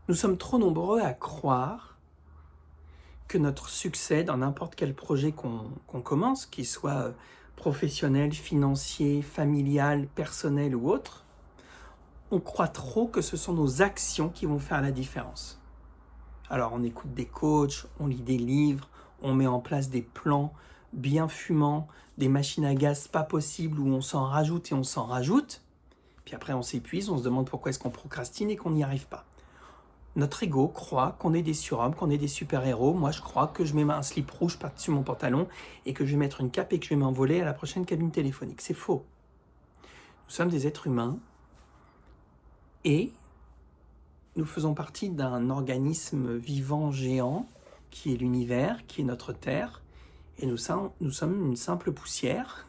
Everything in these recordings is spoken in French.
Nous sommes trop nombreux à croire que notre succès dans n'importe quel projet qu'on commence, qu'il soit professionnel, financier, familial, personnel ou autre, on croit trop que ce sont nos actions qui vont faire la différence. Alors on écoute des coachs, on lit des livres, on met en place des plans bien fumants, des machines à gaz pas possibles où on s'en rajoute et on s'en rajoute, puis après on s'épuise, on se demande pourquoi est-ce qu'on procrastine et qu'on n'y arrive pas. Notre ego croit qu'on est des surhommes, qu'on est des super-héros. Moi, je crois que je mets un slip rouge par-dessus mon pantalon et que je vais mettre une cape et que je vais m'envoler à la prochaine cabine téléphonique. C'est faux. Nous sommes des êtres humains et nous faisons partie d'un organisme vivant géant qui est l'univers, qui est notre Terre. Et nous sommes une simple poussière,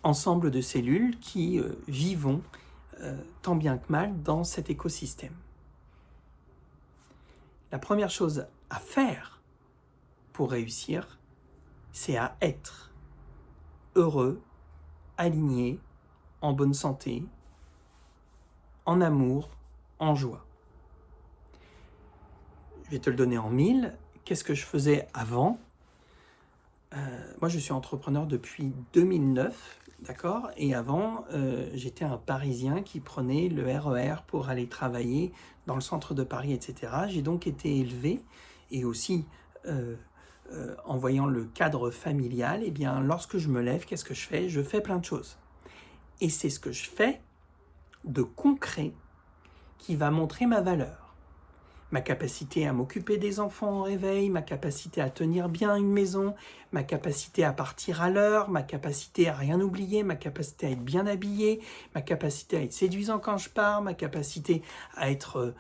ensemble de cellules qui vivons tant bien que mal dans cet écosystème. La première chose à faire pour réussir, c'est à être heureux, aligné, en bonne santé, en amour, en joie. Je vais te le donner en mille. Qu'est-ce que je faisais avant ? Moi, je suis entrepreneur depuis 2009, d'accord ? Et avant, j'étais un Parisien qui prenait le RER pour aller travailler dans le centre de Paris, etc. J'ai donc été élevé, et aussi en voyant le cadre familial, eh bien, lorsque je me lève, qu'est-ce que je fais ? Je fais plein de choses. Et c'est ce que je fais de concret qui va montrer ma valeur. Ma capacité à m'occuper des enfants au réveil, ma capacité à tenir bien une maison, ma capacité à partir à l'heure, ma capacité à rien oublier, ma capacité à être bien habillé, ma capacité à être séduisant quand je pars, ma capacité à être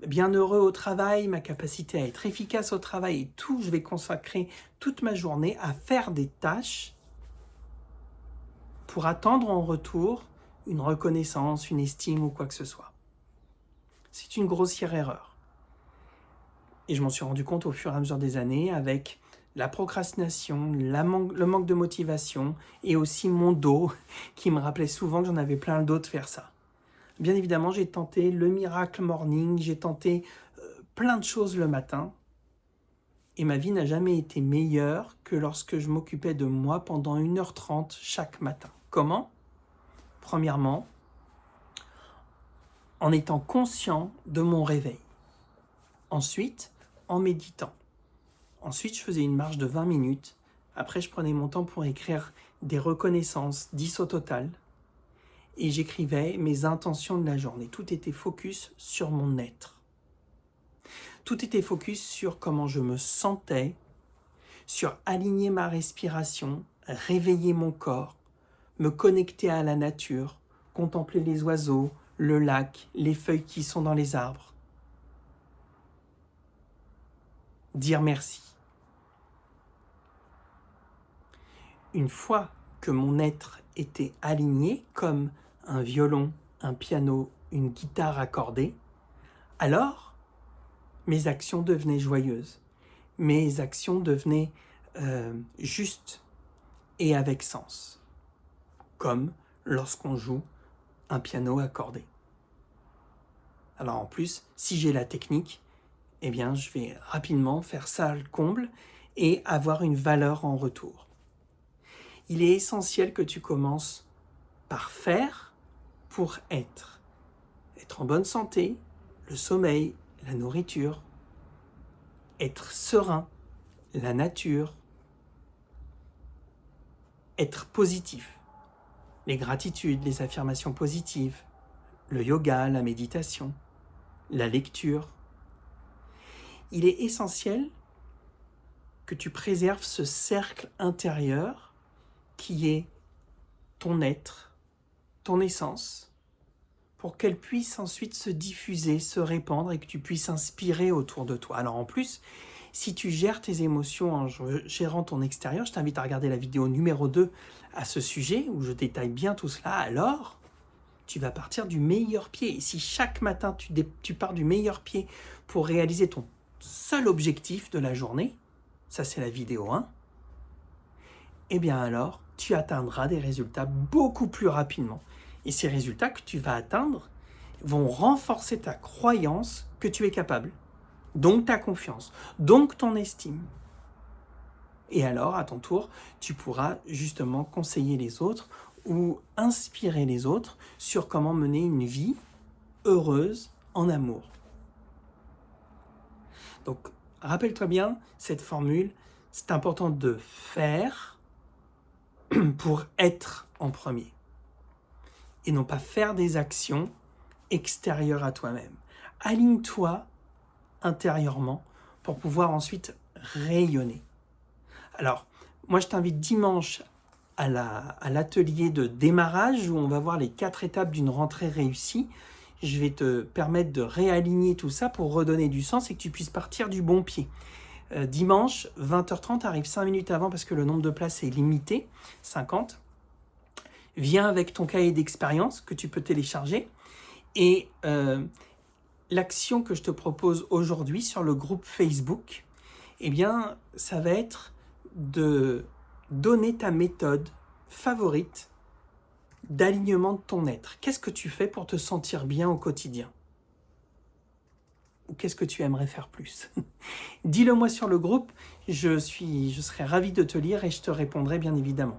bien heureux au travail, ma capacité à être efficace au travail et tout, je vais consacrer toute ma journée à faire des tâches pour attendre en retour une reconnaissance, une estime ou quoi que ce soit. C'est une grossière erreur. Et je m'en suis rendu compte au fur et à mesure des années avec la procrastination, le manque de motivation et aussi mon dos qui me rappelait souvent que j'en avais plein le dos de faire ça. Bien évidemment, j'ai tenté le miracle morning, j'ai tenté plein de choses le matin et ma vie n'a jamais été meilleure que lorsque je m'occupais de moi pendant 1h30 chaque matin. Comment ? Premièrement, en étant conscient de mon réveil. Ensuite, en méditant. Ensuite, je faisais une marche de 20 minutes. Après, je prenais mon temps pour écrire des reconnaissances, 10 au total. Et j'écrivais mes intentions de la journée. Tout était focus sur mon être. Tout était focus sur comment je me sentais, sur aligner ma respiration, réveiller mon corps, me connecter à la nature, contempler les oiseaux, le lac, les feuilles qui sont dans les arbres. Dire merci. Une fois que mon être était aligné comme un violon, un piano, une guitare accordée, alors mes actions devenaient joyeuses, mes actions devenaient justes et avec sens, comme lorsqu'on joue un piano accordé. Alors en plus, si j'ai la technique, eh bien je vais rapidement faire ça le comble et avoir une valeur en retour. Il est essentiel que tu commences par faire pour être. Être en bonne santé, le sommeil, la nourriture, être serein, la nature, être positif, les gratitudes, les affirmations positives, le yoga, la méditation, la lecture. Il est essentiel que tu préserves ce cercle intérieur qui est ton être, ton essence, pour qu'elle puisse ensuite se diffuser, se répandre et que tu puisses inspirer autour de toi. Alors en plus, si tu gères tes émotions en gérant ton extérieur, je t'invite à regarder la vidéo numéro 2 à ce sujet où je détaille bien tout cela, alors tu vas partir du meilleur pied. Et si chaque matin tu pars du meilleur pied pour réaliser ton seul objectif de la journée, ça c'est la vidéo 1, eh bien alors tu atteindras des résultats beaucoup plus rapidement. Et ces résultats que tu vas atteindre, vont renforcer ta croyance que tu es capable, donc ta confiance, donc ton estime. Et alors, à ton tour, tu pourras justement conseiller les autres ou inspirer les autres sur comment mener une vie heureuse en amour. Donc, rappelle-toi bien, cette formule, c'est important de faire pour être en premier. Et non pas faire des actions extérieures à toi-même. Aligne-toi intérieurement pour pouvoir ensuite rayonner. Alors, moi je t'invite dimanche à l'atelier de démarrage où on va voir les 4 étapes d'une rentrée réussie. Je vais te permettre de réaligner tout ça pour redonner du sens et que tu puisses partir du bon pied. Dimanche, 20h30, arrive 5 minutes avant parce que le nombre de places est limité, 50. Viens avec ton cahier d'expérience que tu peux télécharger. Et l'action que je te propose aujourd'hui sur le groupe Facebook, eh bien, ça va être de donner ta méthode favorite d'alignement de ton être. Qu'est-ce que tu fais pour te sentir bien au quotidien? Ou qu'est-ce que tu aimerais faire plus? Dis-le moi sur le groupe, je serai ravi de te lire et je te répondrai bien évidemment.